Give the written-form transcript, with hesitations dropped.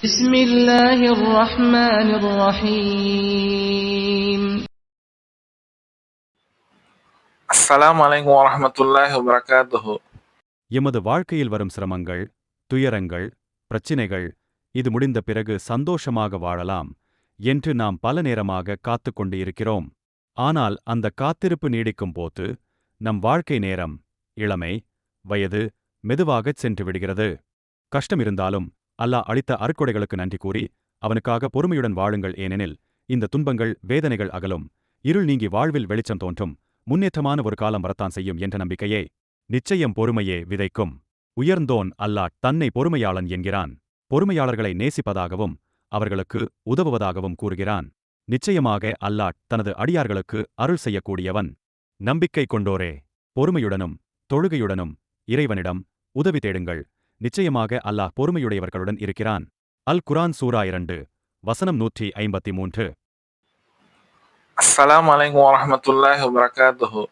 بسم الله الرحمن الرحيم அஸ்ஸலாமு அலைக்கும் வரஹ்மத்துல்லாஹி வபரகாத்துஹு. எமது வாழ்க்கையில் வரும் சிரமங்கள், துயரங்கள், பிரச்சினைகள் இது முடிந்த பிறகு சந்தோஷமாக வாழலாம் என்று நாம் பல நேரமாக காத்துக் கொண்டு இருக்கிறோம். ஆனால் அந்த காத்திருப்பு நீடிக்கும் போது நம் வாழ்க்கை நேரம், இளமை, வயது மெதுவாகச் சென்று விடுகிறது. கஷ்டம் இருந்தாலும் அல்லாஹ் அளித்த அருட்கொடைகளுக்கு நன்றி கூறி அவனுக்காக பொறுமையுடன் வாழுங்கள். ஏனெனில் இந்த துன்பங்கள், வேதனைகள் அகலும், இருள் நீங்கி வாழ்வில் வெளிச்சம் தோன்றும், முன்னேற்றமான ஒரு காலம் வரத்தான் செய்யும் என்ற நம்பிக்கையே நிச்சயம் பொறுமையே விதைக்கும். உயர்ந்தோன் அல்லாஹ் தன்னை பொறுமையாளன் என்கிறான். பொறுமையாளர்களை நேசிப்பதாகவும் அவர்களுக்கு உதவுவதாகவும் கூறுகிறான். நிச்சயமாக அல்லாஹ் தனது அடியார்களுக்கு அருள் செய்யக்கூடியவன். நம்பிக்கை கொண்டோரே, பொறுமையுடனும் தொழுகையுடனும் இறைவனிடம் உதவி தேடுங்கள். நிச்சயமாக அல்லாஹ் பொறுமையுடையவர்களுடன் இருக்கிறான். அல் குரான் சூரா 2 வசனம் 153. அஸ்ஸலாமு அலைக்கும் வரஹ்மத்துல்லாஹி வபரகாத்துஹு.